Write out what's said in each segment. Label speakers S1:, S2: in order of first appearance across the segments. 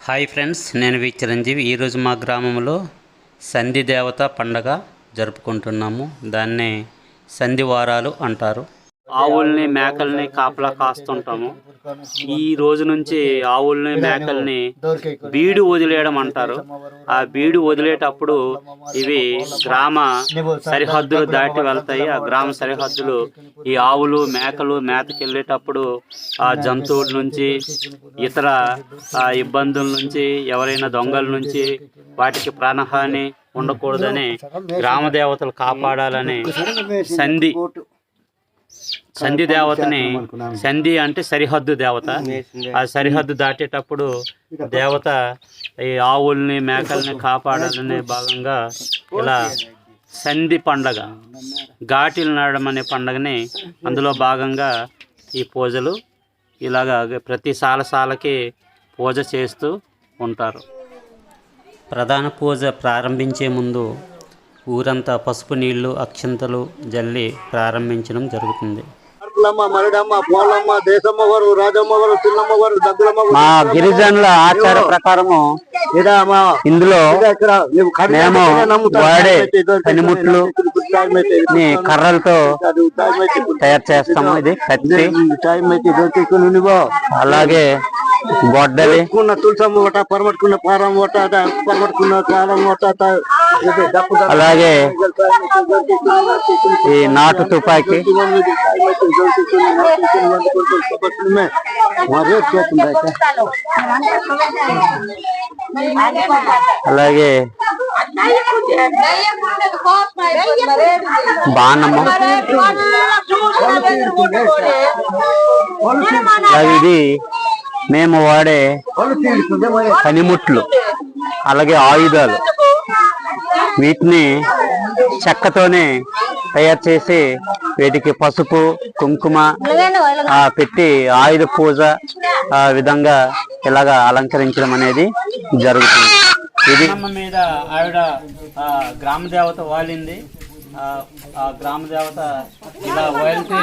S1: Hi friends, నేను వి చిరంజీవి. ఈరోజు మా గ్రామంలో సంధి దేవత పండగ జరుపుకుంటున్నాము. దాన్నే సంధి వారాలు అంటారు. ఆవుల్ని మేకల్ని కాపలా కాస్తుంటాము. ఈ రోజు నుంచి ఆవుల్ని మేకల్ని బీడు వదిలేయడం అంటారు. ఆ బీడు వదిలేటప్పుడు ఇవి గ్రామ సరిహద్దులు దాటి వెళ్తాయి. ఆ గ్రామ సరిహద్దులు ఈ ఆవులు మేకలు మేతకి వెళ్ళేటప్పుడు ఆ జంతువుల నుంచి ఇతర ఇబ్బందుల నుంచి ఎవరైనా దొంగల నుంచి వాటికి ప్రాణహాని ఉండకూడదని గ్రామ దేవతలు కాపాడాలని సంధి దేవతని, సంధి అంటే సరిహద్దు దేవత, ఆ సరిహద్దు దాటేటప్పుడు దేవత ఈ ఆవుల్ని మేకల్ని కాపాడాలనే భాగంగా ఇలా సంధి పండగ, ఘాటీలు నాడడం అనే పండగని అందులో భాగంగా ఈ పూజలు ఇలాగా ప్రతి సాలకి పూజ చేస్తూ ఉంటారు. ప్రధాన పూజ ప్రారంభించే ముందు ఊరంతా పసుపు నీళ్లు అక్షంతలు జల్లి ప్రారంభించడం జరుగుతుంది. మా గిరిజనుల ఆచార ప్రకారము ఇందులో మేము వాడే పనిముట్లు కర్రలతో తయారు చేస్తాము. ఇది కత్తి, అలాగే గొడ్డలి, అలాగే ఈ నాటు తుపాకీ, అలాగే బాణము, ఇది మేము వాడే పనిముట్లు, అలాగే ఆయుధాలు. వీటిని చెక్కతోనే తయారు చేసి వీటికి పసుపు కుంకుమ పెట్టి ఆయుధ పూజ ఆ విధంగా ఇలాగా అలంకరించడం అనేది జరుగుతుంది. ఇది మీద ఆవిడ గ్రామ దేవత వాలింది. ఆ గ్రామ దేవత ఇలా వాలితే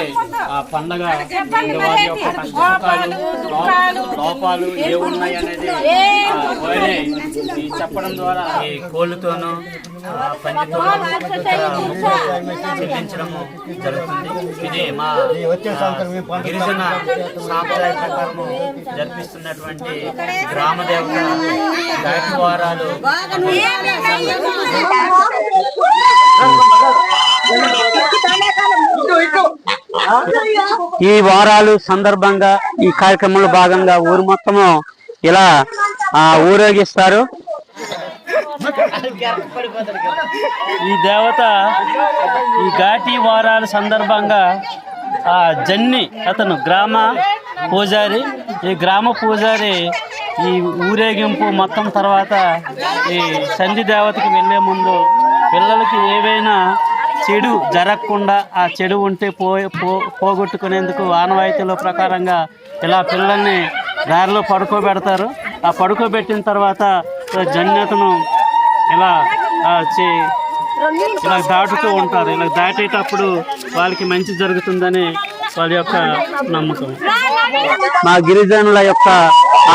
S1: ఆ పండగ వారి యొక్క కష్టాలు లోపాలు ఏమున్నాయి అనేది చెప్పడం ద్వారా ఈ కోళ్ళతోనూ పందితోనూ చెల్లించడము జరుగుతుంది. ఇది మా గిరిజన సాంప్రదాయ ప్రకారము జరిపిస్తున్నటువంటి గ్రామ దేవత ఘాటి వారాలు. ఈ వారాలు సందర్భంగా ఈ కార్యక్రమంలో భాగంగా ఊరు మొత్తము ఇలా ఊరేగిస్తారు. ఈ దేవత ఈ ఘాటి వారాల సందర్భంగా జన్ని అతను గ్రామ పూజారి. ఈ గ్రామ పూజారి ఈ ఊరేగింపు మొత్తం తర్వాత ఈ సంధి దేవతకి వెళ్ళే ముందు పిల్లలకి ఏవైనా చెడు జరగకుండా, ఆ చెడు ఉంటే పోగొట్టుకునేందుకు ఆనవాయితీల ప్రకారంగా ఇలా పిల్లల్ని దారిలో పడుకోబెడతారు. ఆ పడుకోబెట్టిన తర్వాత జన్యతను ఇలా దాటుతూ ఉంటారు. ఇలా దాటేటప్పుడు వాళ్ళకి మంచి జరుగుతుందని వాళ్ళ యొక్క నమ్మకం. మా గిరిజనుల యొక్క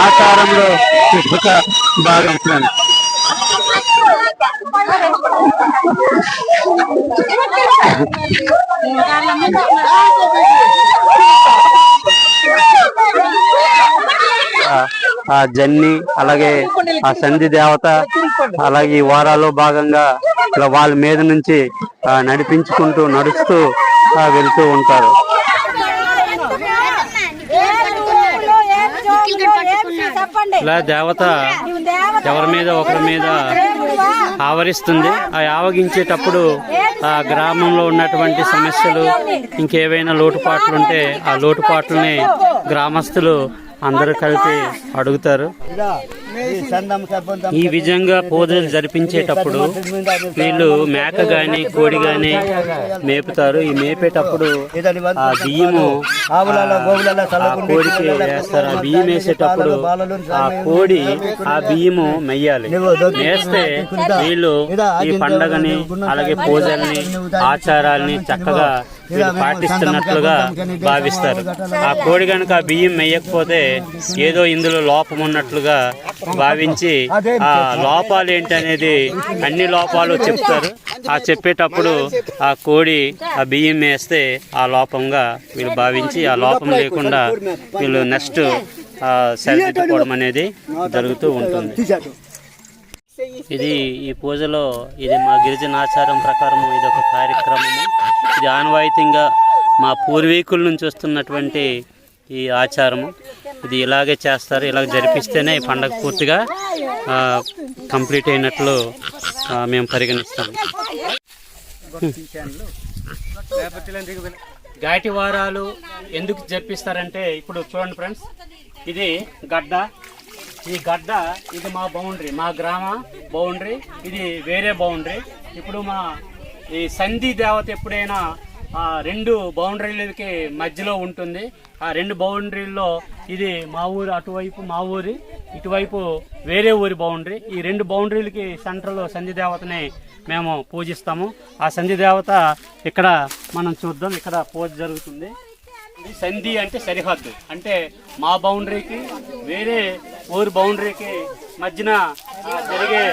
S1: ఆచారంలో ఒక భాగం. ఆ జన్ని, అలాగే ఆ సంధి దేవత, అలాగే ఈ వారాల్లో భాగంగా ఇలా వాళ్ళ మీద నుంచి నడుస్తూ వెళ్తూ ఉంటారు. ఇలా దేవత ఎవరి మీద ఒకరి మీద ఆవరిస్తుంది. ఆ ఆవగించేటప్పుడు ఆ గ్రామంలో ఉన్నటువంటి సమస్యలు, ఇంకేవైనా లోటుపాట్లు ఉంటే ఆ లోటుపాట్లని గ్రామస్తులు అందరూ కలిపి అడుగుతారు. ఈ విధంగా పూజలు జరిపించేటప్పుడు వీళ్ళు మేక గాని కోడి గాని మేపుతారు. ఈ మేపేటప్పుడు ఆ బియ్యము కోడికి వేస్తారు. ఆ బియ్యం వేసేటప్పుడు ఆ కోడి ఆ బియ్యము మెయ్యాలి. వేస్తే వీళ్ళు ఈ పండగని, అలాగే పూజల్ని, ఆచారాల్ని చక్కగా వీళ్ళు పాటిస్తున్నట్లుగా భావిస్తారు. ఆ కోడి కనుక బియ్యం వేయకపోతే ఏదో ఇందులో లోపం ఉన్నట్లుగా భావించి ఆ లోపాలు ఏంటి అనేది అన్ని లోపాలు చెప్తారు. ఆ చెప్పేటప్పుడు ఆ కోడి ఆ బియ్యం వేస్తే ఆ లోపంగా వీళ్ళు భావించి ఆ లోపం లేకుండా వీళ్ళు నెక్స్ట్ సరిదిద్దుకోవడం అనేది జరుగుతూ ఉంటుంది. ఇది ఈ పూజలో ఇది మా గిరిజన ఆచారం ప్రకారం ఇది ఒక కార్యక్రమము. ఇది ఆనవాయితీగా మా పూర్వీకుల నుంచి వస్తున్నటువంటి ఈ ఆచారము. ఇది ఇలాగే చేస్తారు. ఇలాగ జరిపిస్తేనే ఈ పండగ పూర్తిగా కంప్లీట్ అయినట్లు మేము పరిగణిస్తాము. ఘాటి వారాలు ఎందుకు జరిపిస్తారంటే ఇప్పుడు చూడండి ఫ్రెండ్స్, ఇది గడ్డ. ఈ గడ్డ ఇది మా బౌండరీ, మా గ్రామ బౌండరీ. ఇది వేరే బౌండరీ. ఇప్పుడు మా ఈ సంధి దేవత ఎప్పుడైనా ఆ రెండు బౌండరీలకి మధ్యలో ఉంటుంది. ఆ రెండు బౌండరీల్లో ఇది మా ఊరు అటువైపు మా ఊరి, ఇటువైపు వేరే ఊరి బౌండరీ. ఈ రెండు బౌండరీలకి సెంటర్లో సంధి దేవతని మేము పూజిస్తాము. ఆ సంధి దేవత ఇక్కడ మనం చూద్దాం. ఇక్కడ పూజ జరుగుతుంది. సంధి అంటే సరిహద్దు, అంటే మా బౌండరీకి వేరే ఊరి బౌండరీకి మధ్యన జరిగే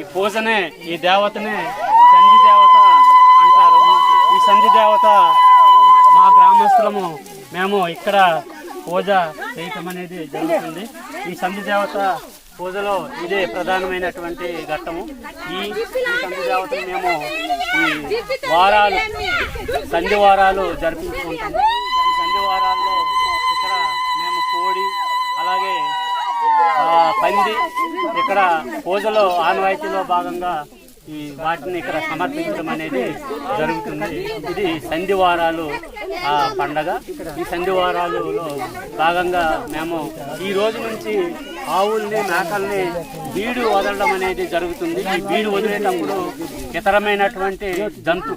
S1: ఈ పూజనే, ఈ దేవతనే సంధి దేవత అంటారు. ఈ సంధి దేవత మా గ్రామస్తులము మేము ఇక్కడ పూజ చేయటం అనేది జరుగుతుంది. ఈ సంధి దేవత పూజలో ఇదే ప్రధానమైనటువంటి ఘట్టము. ఈ సంధి దేవతను మేము ఈ వారాలు సంధి వారాలు జరిపించుకుంటాము. ఈ సంధి వారాల్లో ఇక్కడ మేము కోడి అలాగే పంది ఇక్కడ పూజలో ఆనవాయితీలో భాగంగా ఈ వాటిని ఇక్కడ సమర్పించడం అనేది జరుగుతుంది. ఇది సంధివారాలు పండగ. ఈ సంధివారాలలో భాగంగా మేము ఈ రోజు నుంచి ఆవుల్ని మేకల్ని బీడు వదలడం అనేది జరుగుతుంది. ఈ బీడు వదిలేటప్పుడు ఇతరమైనటువంటి జంతు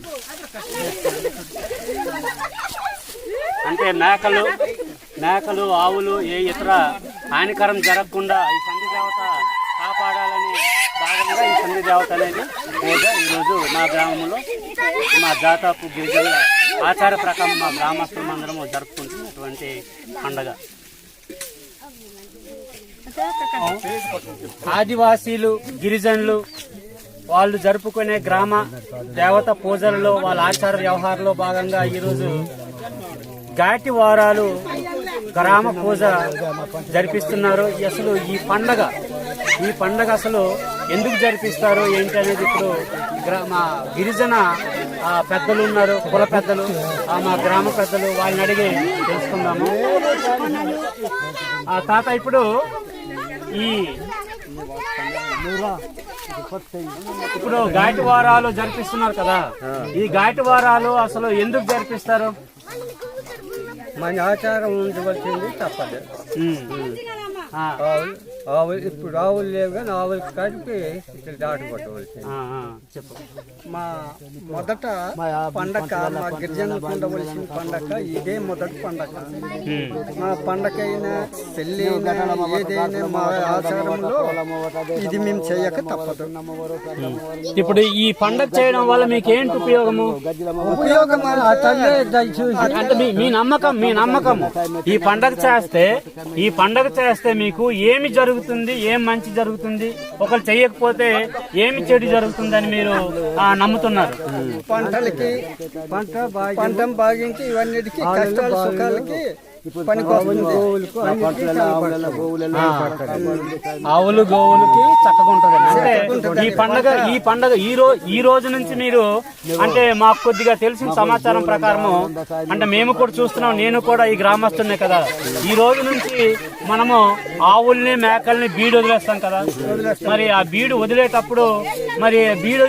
S1: అంటే మేకలు ఆవులు ఏ ఇతర హానికరం జరగకుండా ఈ సంధి దేవత కాపాడాలని భాగంగా ఈ సంధి దేవత అనేది పూజ ఈరోజు మా గ్రామంలో మా జాతాపు గిరిజనుల ఆచార ప్రకారం మా గ్రామస్తులందరము జరుపుకుంటున్నటువంటి పండగ. ఆదివాసీలు గిరిజనులు వాళ్ళు జరుపుకునే గ్రామ దేవత పూజలలో వాళ్ళ ఆచార వ్యవహారంలో భాగంగా ఈరోజు ఘాటి వారాలు గ్రామ పూజ జరిపిస్తున్నారు. అసలు ఈ పండగ అసలు ఎందుకు జరిపిస్తారు ఏంటి అనేది ఇప్పుడు మా గిరిజన పెద్దలు ఉన్నారు, కుల పెద్దలు, మా గ్రామ పెద్దలు, వాళ్ళని అడిగి తెలుసుకుందాము. తాత, ఇప్పుడు ఘాటి వారాలు జరిపిస్తున్నారు కదా, ఈ ఘాటి వారాలు అసలు ఎందుకు జరిపిస్తారు?
S2: మన ఆచారం ఉండవలసింది తప్పదు. ఇప్పుడు ఆవులు లేవు కానీ ఆవులు కలిపి ఇట్లా దాటి కొట్టవలసింది. మా మొదట పండగ మా గిరిజనులకు ఉండవలసిన పండగ ఇదే మొదటి పండగ. మా పండగ అయినా పెళ్లి ఏదైనా మా ఆచారంలో ఇది మేము చేయక తప్పదు.
S1: ఇప్పుడు ఈ పండగ చేయడం వల్ల మీకు ఏంటి ఉపయోగము?
S2: ఉపయోగం
S1: అంటే మీ నమ్మకం ఈ పండగ చేస్తే మీకు ఏమి జరుగుతుంది, ఏం మంచి జరుగుతుంది, ఒకరు చెయ్యకపోతే ఏమి చెడు జరుగుతుందని మీరు నమ్ముతున్నారు?
S2: పంట బాగించి ఇవన్నిటికీ కష్టాలు సుఖాలకి
S1: ఆవులు గోవులకి చక్కగా ఉంటుంది. అంటే ఈ పండగ ఈ రోజు నుంచి మీరు అంటే మాకు కొద్దిగా తెలిసిన సమాచారం ప్రకారము అంటే మేము కూడా చూస్తున్నాం, నేను కూడా ఈ గ్రామస్తున్నే కదా, ఈ రోజు నుంచి మనము ఆవుల్ని మేకల్ని బీడు వదిలేస్తాం కదా. మరి ఆ బీడు వదిలేటప్పుడు మరి బీడు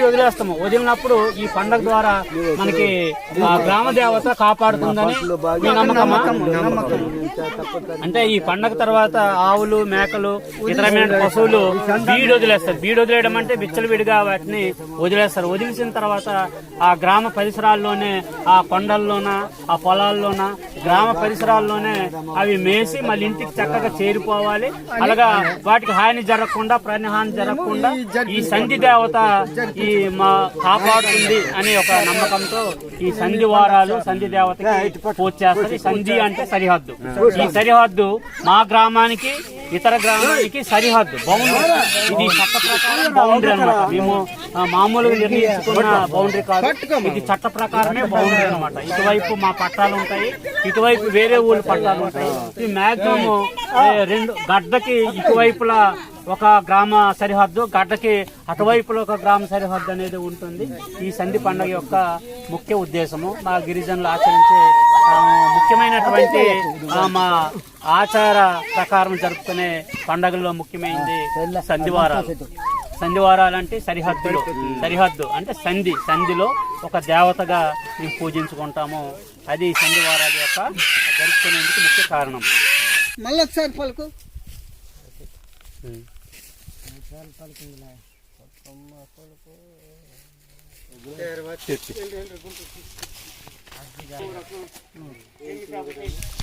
S1: వదిలేస్తాము. వదిలినప్పుడు ఈ పండగ ద్వారా మనకి గ్రామ దేవత కాపాడుతుందని మీ నమ్మకమా?
S2: నమ్మకం.
S1: అంటే ఈ పండగ తర్వాత ఆవులు మేకలు ఇతరమైన పశువులు బీడు వదిలేస్తారు. బీడు వదిలేయడం అంటే విచ్చలవిడిగా వాటిని వదిలేస్తారు. వదిలేసిన తర్వాత ఆ గ్రామ పరిసరాల్లోనే, ఆ కొండల్లోన, ఆ పొలాల్లోన, గ్రామ పరిసరాల్లోనే అవి మేసి మళ్ళీ ఇంటికి చక్కగా చేరిపోవాలి. అలాగా వాటికి హాని జరగకుండా, ప్రాణహాని జరగకుండా ఈ సంధి దేవత ఈ మా కాపాడుతుంది అనే ఒక నమ్మకంతో ఈ సంధి వారాలు సంధి దేవతకి పూజ చేస్తారు. సంధి అంటే సరిహద్దు. ఈ సరిహద్దు మా గ్రామానికి ఇతర గ్రామానికి సరిహద్దు, బౌండరీ. ఇది చట్ట ప్రకారం బౌండరీ అనమాట. మేము మామూలుగా నిర్ణయించుకున్న బౌండరీ కాదు, ఇది చట్ట ప్రకారమే బౌండరీ అనమాట. ఇటువైపు మా పట్టాలు ఉంటాయి, ఇటువైపు వేరే ఊళ్ళ పట్టాలు ఉంటాయి. ఈ మ్యాక్సిమం రెండు గడ్డకి ఇటువైపులా ఒక గ్రామ సరిహద్దు, గడ్డకి అటువైపులో ఒక గ్రామ సరిహద్దు అనేది ఉంటుంది. ఈ సంధి పండుగ యొక్క ముఖ్య ఉద్దేశము మా గిరిజనులు ఆచరించే ముఖ్యమైనటువంటి మా ఆచార ప్రకారం జరుపుకునే పండుగల్లో ముఖ్యమైనది సంధివారాలు. సంధివారాలు అంటే సరిహద్దులు, సరిహద్దు అంటే సంధి, సంధిలో ఒక దేవతగా మేము పూజించుకుంటాము. అది సంధివారాల యొక్క జరుపుకునేందుకు ముఖ్య కారణం.
S2: మళ్ళీ ఒకసారి పలుకు.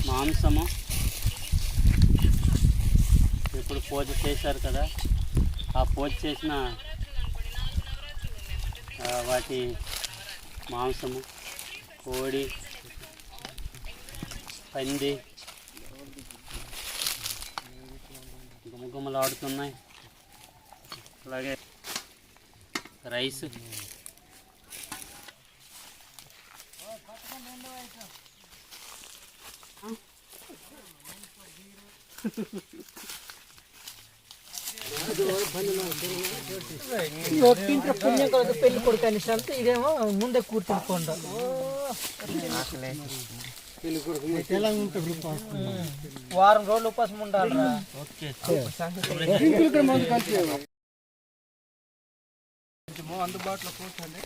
S1: మాంసము ఇప్పుడు పూజ చేశారు కదా, ఆ పూజ చేసిన వాటి మాంసము, కోడి, పంది గుమగుమలాడుతున్నాయి. అలాగే రైస్,
S3: పుణ్యం కొరకు పెళ్లి కొడుకు అని అంటే ఇదేమో ముందే కూర్చుంటుండ వారం రోజులు ఉపాసం ఉండాలి. అందుబాటులో కూర్చోండి,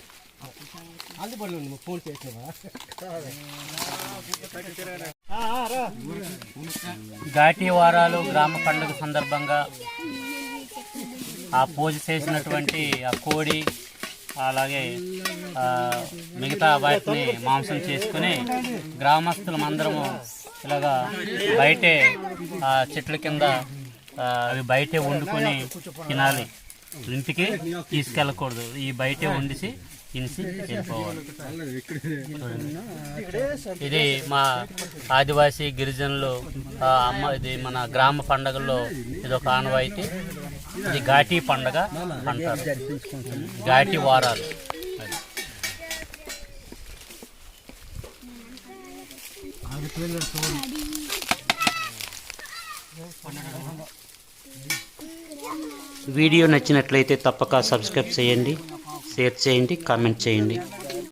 S3: అందుబాటులో ఫోన్ చేసేవా.
S1: ఘాటీ వారాలు గ్రామ పండుగ సందర్భంగా ఆ పూజ చేసినటువంటి ఆ కోడి, అలాగే మిగతా వాటిని మాంసం చేసుకుని గ్రామస్తులమందరము ఇలాగా బయటే చెట్ల కింద అవి బయటే వండుకొని తినాలి. ఇంటికి తీసుకెళ్ళకూడదు, ఈ బయటే వండిసి తినిసి వెళ్ళిపోవాలి. ఇది మా ఆదివాసీ గిరిజనులు ఇది మన గ్రామ పండుగల్లో ఇదొక ఆనవాయితీ. ఇది ఘాటీ పండుగ అంటారు, ఘాటీ వారాలు. వీడియో నచ్చినట్లయితే తప్పక సబ్స్క్రైబ్ చేయండి, షేర్ చేయండి, కామెంట్ చేయండి.